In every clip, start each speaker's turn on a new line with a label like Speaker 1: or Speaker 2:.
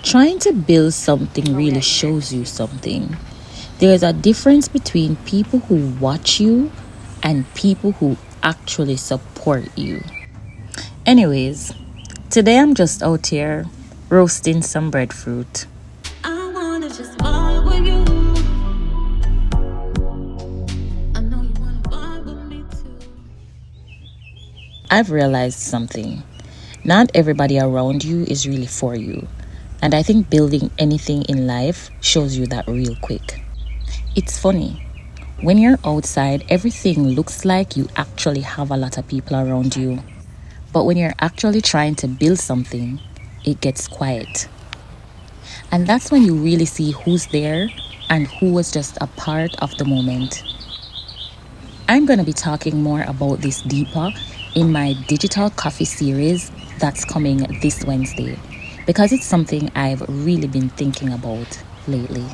Speaker 1: Trying to build something really shows you something. There's a difference between people who watch you and people who actually support you. Anyways, today I'm just out here roasting some breadfruit. I wanna just vibe with you. I know you wanna vibe with me too. I've realized something. Not everybody around you is really for you. And I think building anything in life shows you that real quick. It's funny. When you're outside, everything looks like you actually have a lot of people around you. But when you're actually trying to build something, it gets quiet. And that's when you really see who's there and who was just a part of the moment. I'm going to be talking more about this deeper in my digital coffee series that's coming this Wednesday, because it's something I've really been thinking about lately.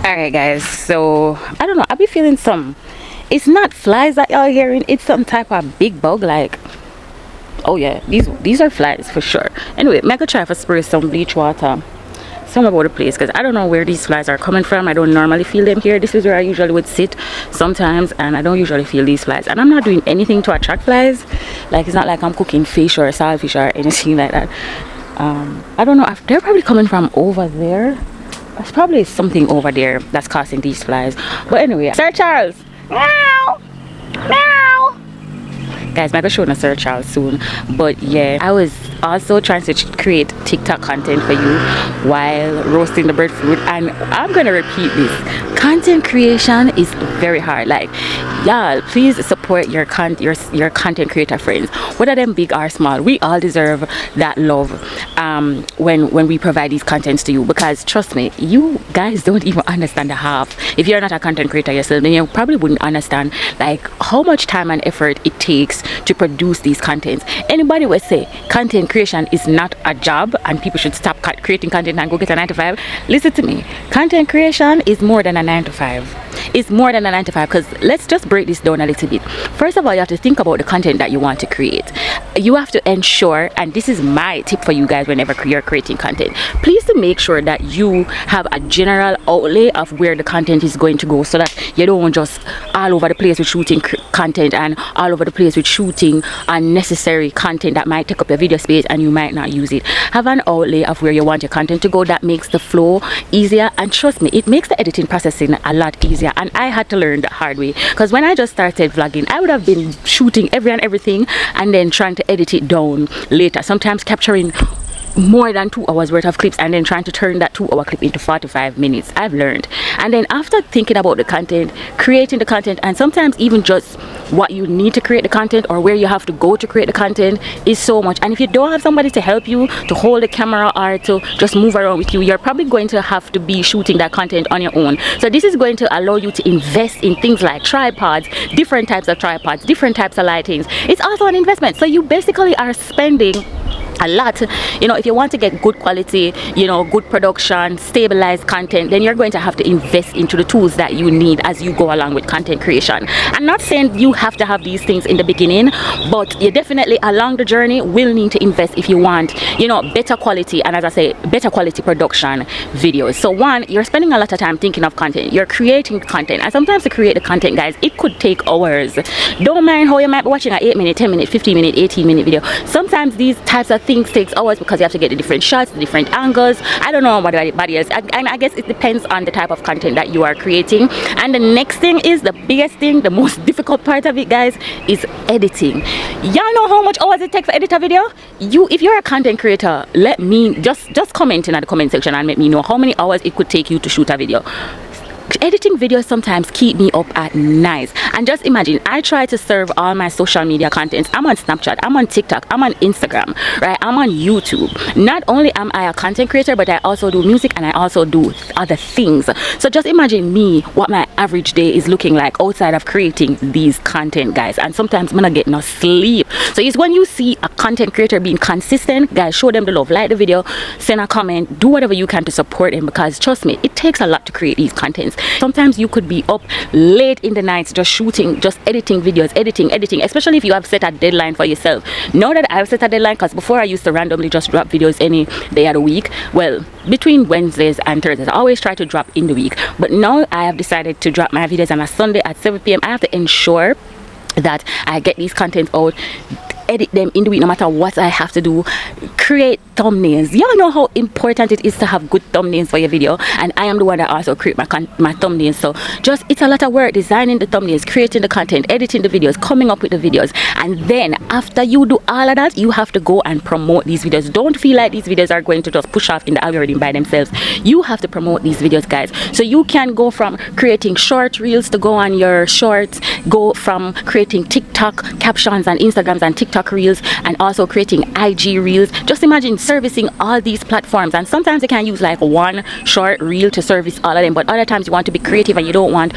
Speaker 1: Alright guys, so I don't know, I be feeling some, it's not flies that y'all hearing, it's some type of big bug, like, oh yeah, these are flies for sure. Anyway, I'm gonna try to spray some bleach water some about the place, because I don't know where these flies are coming from. I don't normally feel them here. This is where I usually would sit sometimes, and I don't usually feel these flies, and I'm not doing anything to attract flies. Like, it's not like I'm cooking fish or saltfish or anything like that. I don't know, they're probably coming from over there. There's probably something over there that's causing these flies. But anyway, Sir Charles, meow, meow. Guys, I'm gonna show you Sir Charles soon. But yeah, I was also trying to create TikTok content for you while roasting the breadfruit, and I'm gonna repeat this: content creation is very hard. Like, y'all, please support your content creator friends, whether them big or small. We all deserve that love when we provide these contents to you, because trust me, you guys don't even understand the half. If you're not a content creator yourself, then you probably wouldn't understand like how much time and effort it takes to produce these contents. Anybody would say content creation is not a job and people should stop creating content and go get a 9 to 5. Listen to me, content creation is more than a 9 to 5. It's more than a 9 to 5, because let's just break this down a little bit. First of all, you have to think about the content that you want to create. You have to ensure, and this is my tip for you guys whenever you're creating content, please do make sure that you have a general outlay of where the content is going to go, so that you don't just all over the place with shooting content and all over the place with shooting unnecessary content that might take up your video space and you might not use it. Have an outlay of where you want your content to go. That makes the flow easier, and trust me, it makes the editing processing a lot easier. And I had to learn the hard way, because when I just started vlogging, I would have been shooting everything and then trying to edit it down later, sometimes capturing more than 2 hours worth of clips and then trying to turn that 2-hour clip into 45 minutes. I've learned. And then after thinking about the content, creating the content, and sometimes even just what you need to create the content or where you have to go to create the content is so much. And if you don't have somebody to help you, to hold the camera or to just move around with you, you're probably going to have to be shooting that content on your own. So this is going to allow you to invest in things like tripods, different types of tripods, different types of lightings. It's also an investment. So you basically are spending a lot. You know, if you want to get good quality, you know, good production, stabilized content, then you're going to have to invest into the tools that you need as you go along with content creation. I'm not saying you have to have these things in the beginning, but you definitely along the journey will need to invest if you want, you know, better quality, and as I say, better quality production videos. So one, you're spending a lot of time thinking of content, you're creating content, and sometimes to create the content, guys, it could take hours. Don't mind how you might be watching an 8-minute, 10-minute, 15-minute, 18-minute video. Sometimes these types of things takes hours because you have to get the different shots, the different angles. I don't know what everybody else, and I guess it depends on the type of content that you are creating. And the next thing is the biggest thing, the most difficult part of it, guys, is editing. Y'all know how much hours it takes to edit a video? If you're a content creator, let me just comment in the comment section and let me know how many hours it could take you to shoot a video. Editing videos sometimes keep me up at night. And just imagine, I try to serve all my social media contents. I'm on Snapchat, I'm on TikTok, I'm on Instagram, right? I'm on YouTube. Not only am I a content creator, but I also do music and I also do other things. So just imagine me, what my average day is looking like outside of creating these content, guys. And sometimes I'm not getting no sleep. So it's when you see a content creator being consistent, guys, show them the love, like the video, send a comment, do whatever you can to support them, because trust me, it takes a lot to create these contents. Sometimes you could be up late in the nights just shooting, just editing videos, editing, especially if you have set a deadline for yourself. Now that I've set a deadline, because before I used to randomly just drop videos any day of the week, well, between Wednesdays and Thursdays, I always try to drop in the week, but now I have decided to drop my videos on a Sunday at 7 p.m. I have to ensure that I get these contents out, edit them in the week, no matter what I have to do, create thumbnails. Y'all know how important it is to have good thumbnails for your video, and I am the one that also create my thumbnails. So just, it's a lot of work designing the thumbnails, creating the content, editing the videos, coming up with the videos, and then after you do all of that, you have to go and promote these videos. Don't feel like these videos are going to just push off in the algorithm by themselves. You have to promote these videos, guys. So you can go from creating short reels to go on your shorts, go from creating TikTok captions and Instagrams and TikTok reels, and also creating IG reels. Just imagine servicing all these platforms, and sometimes you can use like one short reel to service all of them, but other times you want to be creative and you don't want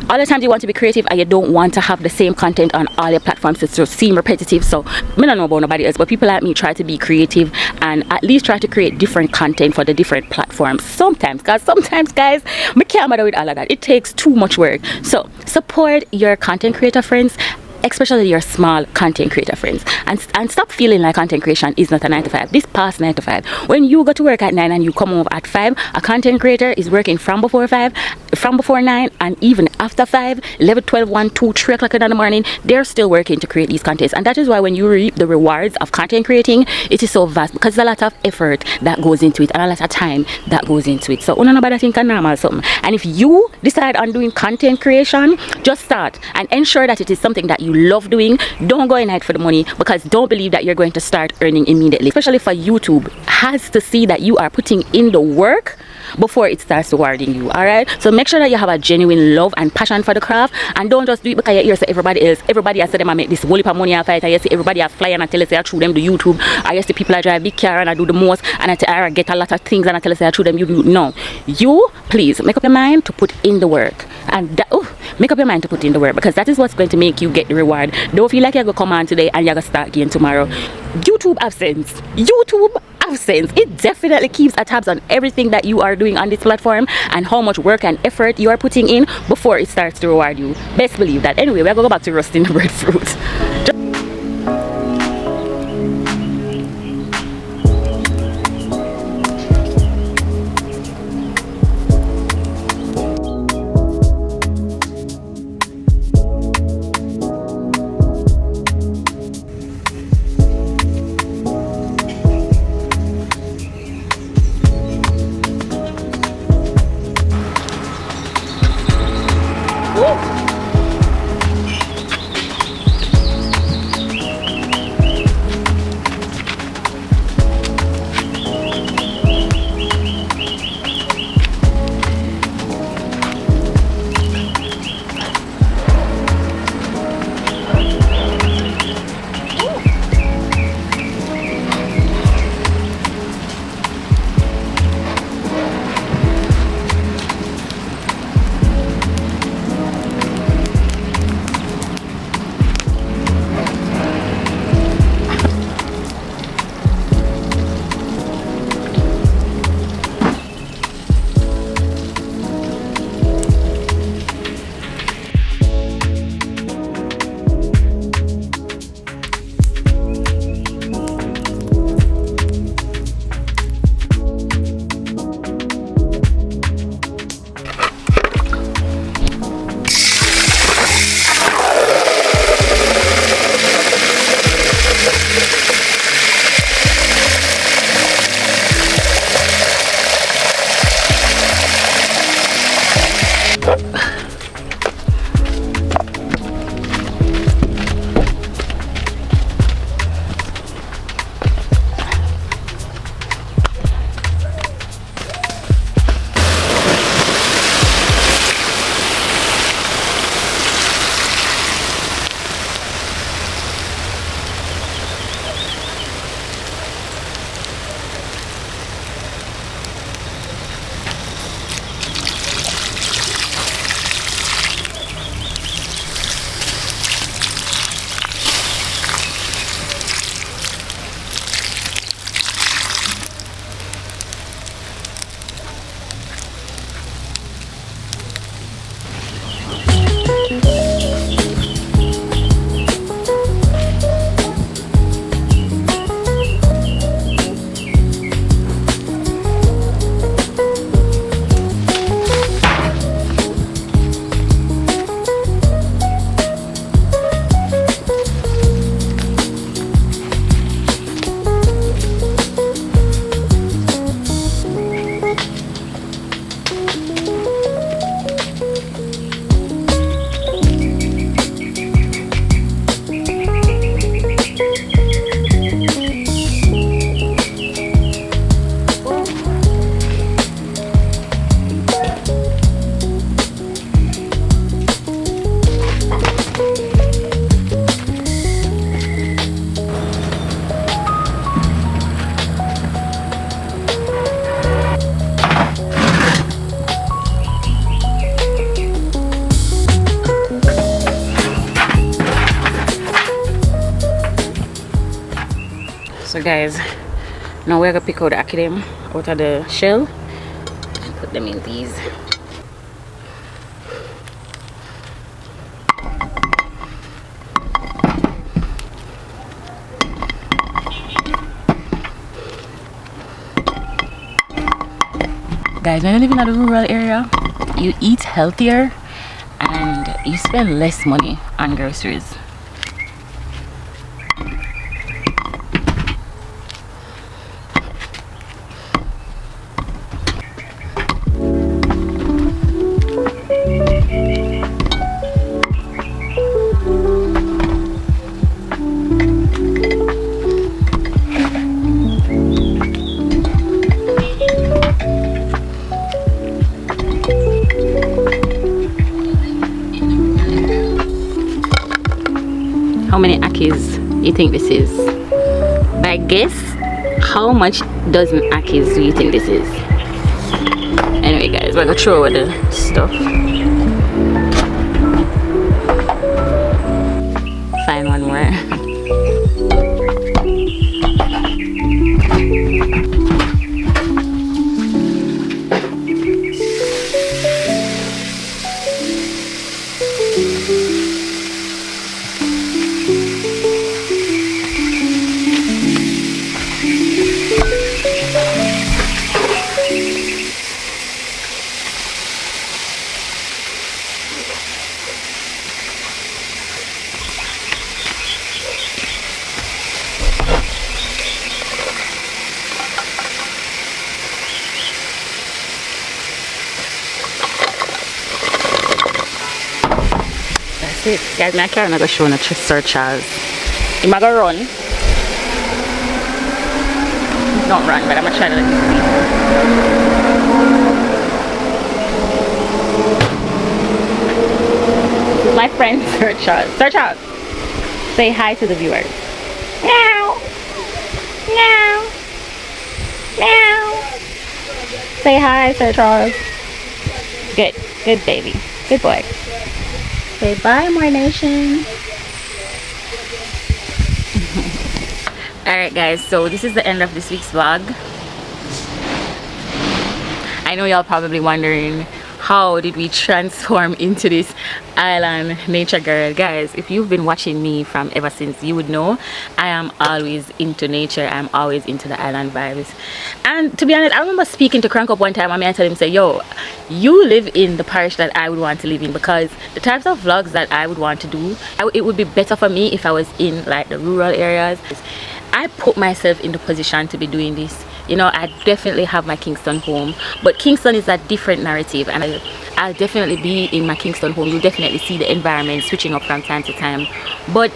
Speaker 1: other times you want to be creative and you don't want to have the same content on all your platforms. It just seem repetitive. So I don't know about nobody else, but people like me try to be creative and at least try to create different content for the different platforms. Sometimes guys, I can't bother with all of that. It takes too much work. So support your content creator friends, especially your small content creator friends, and stop feeling like content creation is not a 9 to 5. This past 9 to 5. When you go to work at 9 and you come home at 5, a content creator is working from before 5, from before 9, and even after 5, 11, 12, 1, 2, 3 o'clock in the morning, they're still working to create these contents. And that is why when you reap the rewards of content creating, it is so vast, because there's a lot of effort that goes into it and a lot of time that goes into it. So nobody think a normal something. And if you decide on doing content creation, just start and ensure that it is something that you love doing. Don't go in it for the money, because don't believe that you're going to start earning immediately. Especially for YouTube, has to see that you are putting in the work before it starts rewarding you. All right, so make sure that you have a genuine love and passion for the craft, and don't just do it because you hear say everybody else. Everybody has said them I make this whole heap of money and fight, and you see everybody are flying and tell us I through them to YouTube. I see people I drive big car and I do the most, and I get a lot of things and I tell us I through them you do. No, you please make up your mind to put in the work, and make up your mind to put in the work, because that is what's going to make you get the reward. Don't feel like you're gonna come on today and you're gonna start again tomorrow. YouTube absence, it definitely keeps a tabs on everything that you are doing on this platform and how much work and effort you are putting in before it starts to reward you. Best believe that. Anyway, we're gonna go back to roasting the breadfruit. guys, now we're gonna pick out the ackee them out of the shell and put them in these. Guys, when you live in a rural area, you eat healthier and you spend less money on groceries. How many ackees you think this is? By guess, how much dozen ackees do you think this is? Anyway guys, we're gonna throw away the stuff. Find one more. That's it. Guys, my car not gonna show no Sir Charles. Am I gonna run? Don't run, but I'm gonna try to let you see. This is my friend Sir Charles. Sir Charles, say hi to the viewers. Meow. Meow. Meow. Say hi, Sir Charles. Good. Good baby. Good boy. Say bye, more nation. Alright guys, so this is the end of this week's vlog. I know y'all probably wondering, how did we transform into this island nature girl? Guys, if you've been watching me from ever since, you would know I am always into nature. I'm always into the island vibes. And to be honest, I remember speaking to Crank Up one time. I told him, say, yo, you live in the parish that I would want to live in, because the types of vlogs that I would want to do, it would be better for me if I was in like the rural areas. I put myself in the position to be doing this. You know, I definitely have my Kingston home, but Kingston is a different narrative, and I'll definitely be in my Kingston home. You'll definitely see the environment switching up from time to time, but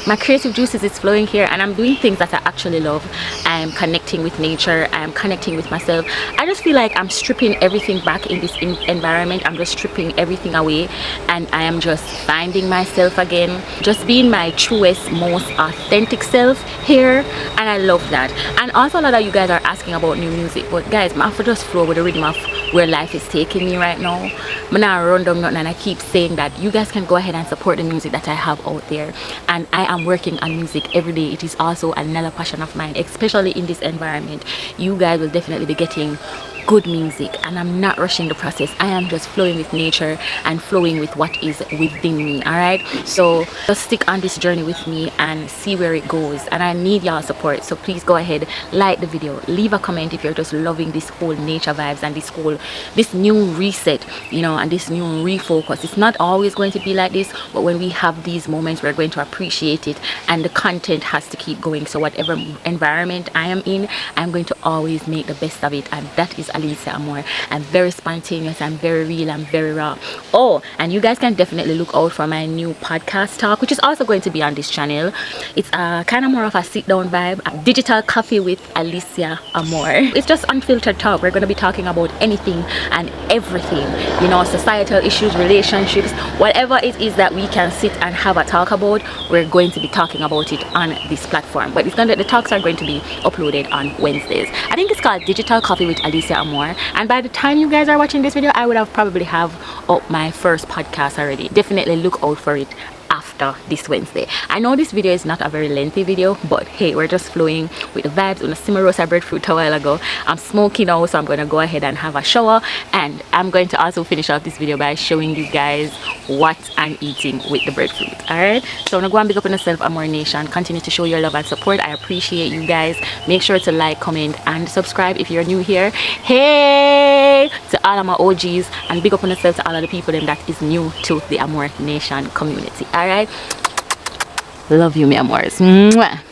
Speaker 1: my creative juices is flowing here, and I'm doing things that I actually love. I'm connecting with nature, I'm connecting with myself. I just feel like I'm stripping everything back in this environment. I'm just stripping everything away, and I am just finding myself again, just being my truest, most authentic self here, and I love that. And also, a lot of you guys are asking about new music, but guys, I have to just flow with the rhythm of where life is taking me right now. I'm not run down nothing, and I keep saying that you guys can go ahead and support the music that I have out there, and I am working on music every day. It is also another passion of mine, especially in this environment. You guys will definitely be getting good music, and I'm not rushing the process. I am just flowing with nature and flowing with what is within me. All right, so just stick on this journey with me and see where it goes, and I need y'all support. So please go ahead, like the video, leave a comment if you're just loving this whole nature vibes and this new reset, you know, and this new refocus. It's not always going to be like this, but when we have these moments, we're going to appreciate it, and the content has to keep going. So whatever environment I am in, I'm going to always make the best of it, and that is Alicia Amore. I'm very spontaneous, I'm very real, I'm very raw. Oh, and you guys can definitely look out for my new podcast talk, which is also going to be on this channel. It's kind of more of a sit-down vibe, a digital coffee with Alicia Amore. It's just unfiltered talk. We're going to be talking about anything and everything, you know, societal issues, relationships, whatever it is that we can sit and have a talk about, we're going to be talking about it on this platform. But the talks are going to be uploaded on Wednesdays. I think it's called Digital Coffee with Alicia Amore, and by the time you guys are watching this video, I would have probably have up my first podcast already. Definitely look out for it after. after this Wednesday. I know this video is not a very lengthy video, but hey, we're just flowing with the vibes. On a simmer roast breadfruit a while ago. I'm smoking now, so I'm gonna go ahead and have a shower, and I'm going to also finish off this video by showing you guys what I'm eating with the breadfruit. All right, so I'm gonna go and big up on yourself and more nation. Continue to show your love and support. I appreciate you guys. Make sure to like, comment, and subscribe if you're new here. Hey to all of my OGs, and big up on yourself to all of the people them that is new to the Amor Nation community. All right, love you, me amors. Mwah.